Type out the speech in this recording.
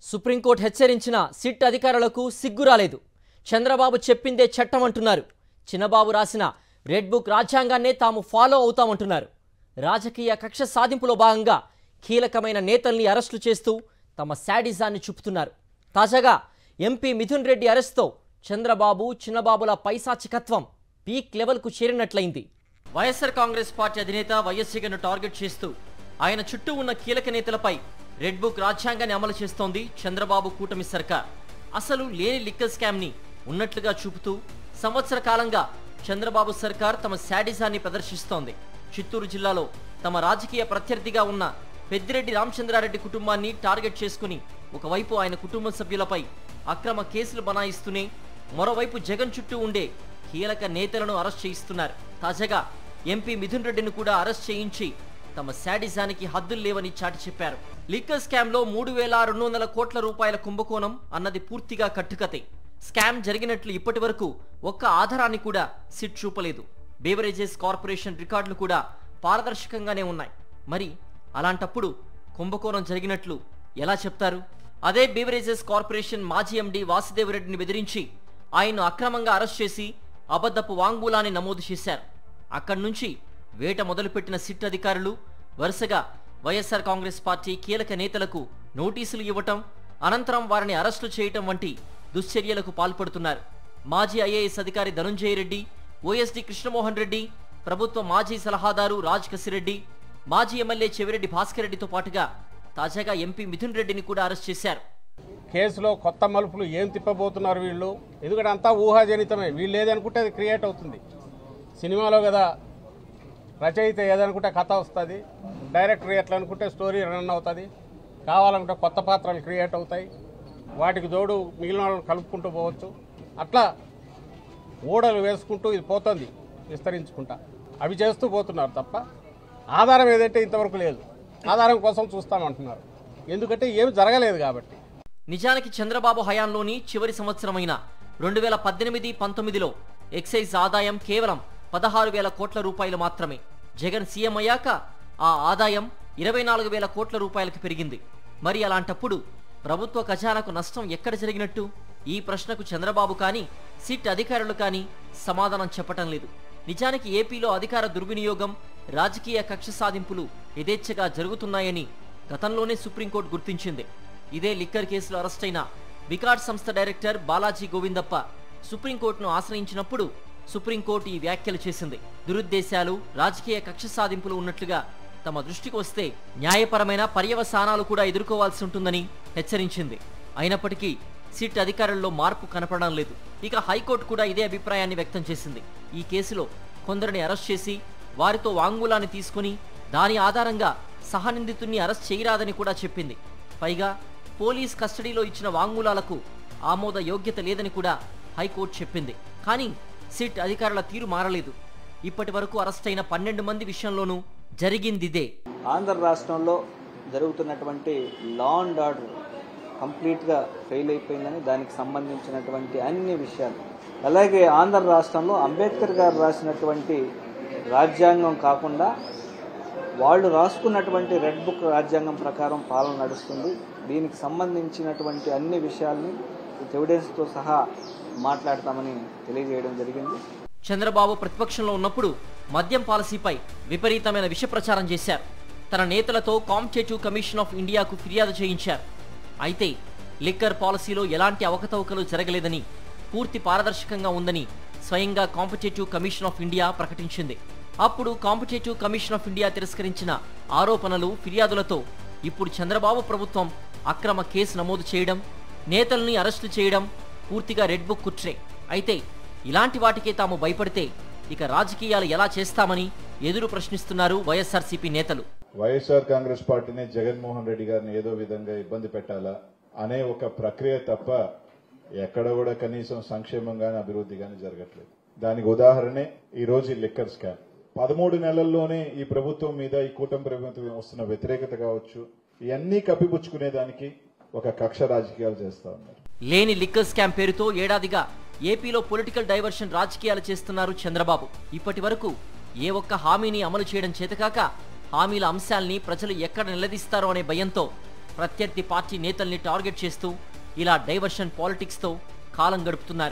Supreme court హెచ్చరించిన SIT అధికారులకు సిగ్గురాలేదు. చంద్రబాబు చెప్పిందే చట్టం అంటున్నారు. చిన్నబాబు రాసిన రెడ్ బుక్ రాజ్యాంగాన్నే తాము ఫాలో అవుతామంటున్నారు. రాజకీయ కక్ష సాధింపులో భాగంగా కీలకమైన నేతల్ని అరెస్టు చేస్తూ తమ శాడిజాన్ని చూపుతున్నారు. తాజాగా ఎంపీ మిథున్ రెడ్డి అరెస్ట్తో చంద్రబాబు చిన్నబాబుల పైశాచికత్వం పీక్ లెవెల్కు చేరినట్లయింది. వైఎస్ఆర్ కాంగ్రెస్ పార్టీ అధినేత వైఎస్ జగన్ను టార్గెట్ చేస్తూ ఆయన చుట్టూ ఉన్న కీలక నేతలపై రెడ్ బుక్ రాజ్యాంగాన్ని అమలు చేస్తోంది చంద్రబాబు కూటమి సర్కార్. అసలు లేని లిక్కర్ స్కామ్ ని ఉన్నట్లుగా చూపుతూ సంవత్సర కాలంగా చంద్రబాబు సర్కార్ తమ శాడిజాన్ని ప్రదర్శిస్తోంది. చిత్తూరు జిల్లాలో తమ రాజకీయ ప్రత్యర్థిగా ఉన్న పెద్దిరెడ్డి రామచంద్రారెడ్డి కుటుంబాన్ని టార్గెట్ చేసుకుని ఒకవైపు ఆయన కుటుంబ సభ్యులపై అక్రమ కేసులు బనాయిస్తూనే మరోవైపు జగన్ చుట్టూ ఉండే కీలక నేతలను అరెస్ట్ చేయిస్తున్నారు. తాజాగా ఎంపీ మిథున్ రెడ్డిని కూడా అరెస్ట్ చేయించి తమ శాడిజానికి హద్దులు లేవని చాటి చెప్పారు. లిక్కర్ స్కామ్ లో 3,200 కోట్ల రూపాయల కుంభకోణం అన్నది పూర్తిగా కట్టుకతే. స్కామ్ జరిగినట్లు ఇప్పటి వరకు ఒక్క ఆధారాన్ని కూడా సిట్ చూపలేదు. బేవరేజెస్ కార్పొరేషన్ రికార్డులు కూడా పారదర్శకంగానే ఉన్నాయి. మరి అలాంటప్పుడు కుంభకోణం జరిగినట్లు ఎలా చెప్తారు? అదే బేవరేజెస్ కార్పొరేషన్ మాజీ ఎండీ వాసుదేవరెడ్డిని బెదిరించి ఆయన్ను అక్రమంగా అరెస్ట్ చేసి అబద్ధపు వాంగ్మూలాన్ని నమోదు చేశారు. అక్కడి నుంచి వేట మొదలుపెట్టిన సిట్ అధికారులు వరుసగా వైఎస్ఆర్ కాంగ్రెస్ పార్టీ కీలక నేతలకు నోటీసులు ఇవ్వటం, అనంతరం వారిని అరెస్టు చేయటం వంటి దుశ్చర్యలకు పాల్పడుతున్నారు. మాజీ ఐఏఎస్ అధికారి ధనుంజయ రెడ్డి, ఓఎస్డీ కృష్ణమోహన్ రెడ్డి, ప్రభుత్వ మాజీ సలహాదారు రాజ్ కసిరెడ్డి, మాజీ ఎమ్మెల్యే చెవిరెడ్డి భాస్కర్ రెడ్డితో పాటుగా తాజాగా ఎంపీ మిథున్ రెడ్డిని కూడా అరెస్ట్ చేశారు. కేసులో కొత్త మలుపులు ఏం తిప్పబోతున్నారు వీళ్ళు? ఎందుకంటే అంతా ఊహాజనితమే. వీళ్ళు ఏదనుకుంటే అది క్రియేట్ అవుతుంది. సినిమాలో కదా రచయిత ఏదనుకుంటే కథ వస్తుంది, డైరెక్టర్ ఎట్లా అనుకుంటే స్టోరీ రన్ అవుతుంది, కావాలనుకుంటే కొత్త పాత్రలు క్రియేట్ అవుతాయి, వాటికి తోడు మిగిలిన వాళ్ళని కలుపుకుంటూ పోవచ్చు. అట్లా ఓడలు వేసుకుంటూ ఇది పోతుంది విస్తరించుకుంటా. అవి చేస్తూ పోతున్నారు తప్ప ఆధారం ఏదంటే ఇంతవరకు లేదు. ఆధారం కోసం చూస్తామంటున్నారు, ఎందుకంటే ఏమి జరగలేదు కాబట్టి. నిజానికి చంద్రబాబు హయాంలోని చివరి సంవత్సరమైన 2018-19లో ఎక్సైజ్ ఆదాయం కేవలం 16,000 కోట్ల రూపాయలు మాత్రమే. జగన్ సీఎం అయ్యాక ఆ ఆదాయం 24,000 కోట్ల రూపాయలకు పెరిగింది. మరి అలాంటప్పుడు ప్రభుత్వ ఖజానాకు నష్టం ఎక్కడ జరిగినట్టు? ఈ ప్రశ్నకు చంద్రబాబు కానీ సిట్ అధికారులు కానీ సమాధానం చెప్పటం లేదు. నిజానికి ఏపీలో అధికార దుర్వినియోగం, రాజకీయ కక్ష సాధింపులు యథేచ్ఛగా జరుగుతున్నాయని గతంలోనే సుప్రీంకోర్టు గుర్తించింది. ఇదే లిక్కర్ కేసులో అరెస్టైన వికాట్ సంస్థ డైరెక్టర్ బాలాజీ గోవిందప్ప సుప్రీంకోర్టును ఆశ్రయించినప్పుడు సుప్రీంకోర్టు ఈ వ్యాఖ్యలు చేసింది. దురుద్దేశాలు, రాజకీయ కక్ష సాధింపులు ఉన్నట్లుగా తమ దృష్టికి వస్తే న్యాయపరమైన పర్యవసానాలు కూడా ఎదుర్కోవాల్సి ఉంటుందని హెచ్చరించింది. అయినప్పటికీ సిట్ అధికారుల్లో మార్పు కనపడడం లేదు. ఇక హైకోర్టు కూడా ఇదే అభిప్రాయాన్ని వ్యక్తం చేసింది. ఈ కేసులో కొందరిని అరెస్ట్ చేసి వారితో వాంగ్మూలాన్ని తీసుకుని దాని ఆధారంగా సహనిందితుడిని అరెస్ట్ చేయరాదని కూడా చెప్పింది. పైగా పోలీస్ కస్టడీలో ఇచ్చిన వాంగ్మూలాలకు ఆమోద యోగ్యత లేదని కూడా హైకోర్టు చెప్పింది. కానీ సిట్ అధికారుల తీరు మారలేదు. ఇప్పటి వరకు అరెస్టైన 12 మంది విషయంలోనూ జరిగిందిదే. ఆంధ్ర రాష్ట్రంలో జరుగుతున్నటువంటి లా అండ్ ఆర్డర్ కంప్లీట్గా ఫెయిల్ అయిపోయిందని, దానికి సంబంధించినటువంటి అన్ని విషయాలు, అలాగే ఆంధ్ర రాష్ట్రంలో అంబేద్కర్ గారు రాసినటువంటి రాజ్యాంగం కాకుండా వాళ్ళు రాసుకున్నటువంటి రెడ్ బుక్ రాజ్యాంగం ప్రకారం పాలన నడుస్తుంది. దీనికి సంబంధించినటువంటి అన్ని విషయాల్ని ఎవిడెన్స్తో సహా మాట్లాడతామని తెలియజేయడం జరిగింది. చంద్రబాబు ప్రతిపక్షంలో ఉన్నప్పుడు మద్యం పాలసీపై విపరీతమైన విష ప్రచారం చేశారు. తన నేతలతో కాంపిటేటివ్ కమిషన్ ఆఫ్ ఇండియాకు ఫిర్యాదు చేయించారు. అయితే లిక్కర్ పాలసీలో ఎలాంటి అవకతవకలు జరగలేదని, పూర్తి పారదర్శకంగా ఉందని స్వయంగా కాంపిటేటివ్ కమిషన్ ఆఫ్ ఇండియా ప్రకటించింది. అప్పుడు కాంపిటేటివ్ కమిషన్ ఆఫ్ ఇండియా తిరస్కరించిన ఆరోపణలు, ఫిర్యాదులతో ఇప్పుడు చంద్రబాబు ప్రభుత్వం అక్రమ కేసు నమోదు చేయడం, నేతల్ని అరెస్టు చేయడం పూర్తిగా రెడ్ బుక్ కుట్రే. అయితే ఇలాంటి వాటికే తాము భయపడితే ఇక రాజకీయాలు ఎలా చేస్తామని ఎదురు ప్రశ్నిస్తున్నారు వైఎస్ఆర్సీపీ నేతలు. వైఎస్ఆర్ కాంగ్రెస్ పార్టీని జగన్మోహన్ రెడ్డి గారిని ఏదో విధంగా ఇబ్బంది పెట్టాలా అనే ఒక ప్రక్రియ తప్ప ఎక్కడ కూడా కనీసం సంక్షేమం గాని అభివృద్ధి గాని జరగట్లేదు. దానికి ఉదాహరణే ఈ రోజు ఈ లిక్కర్ స్కామ్. 13 నెలల్లోనే ఈ ప్రభుత్వం మీద, ఈ కూటమి ప్రభుత్వం వస్తున్న వ్యతిరేకత కావచ్చు, ఇవన్నీ కప్పిపుచ్చుకునేదానికి ఒక కక్ష రాజకీయాలు చేస్తా ఉన్నారు. లేని లిక్కర్ స్కామ్ పేరుతో ఏడాదిగా ఏపీలో పొలిటికల్ డైవర్షన్ రాజకీయాలు చేస్తున్నారు చంద్రబాబు. ఇప్పటి వరకు ఏ ఒక్క హామీని అమలు చేయడం చేతకాక హామీల అంశాల్ని ప్రజలు ఎక్కడ నిలదీస్తారో అనే భయంతో ప్రత్యర్థి పార్టీ నేతల్ని టార్గెట్ చేస్తూ ఇలా డైవర్షన్ పాలిటిక్స్తో కాలం గడుపుతున్నారు.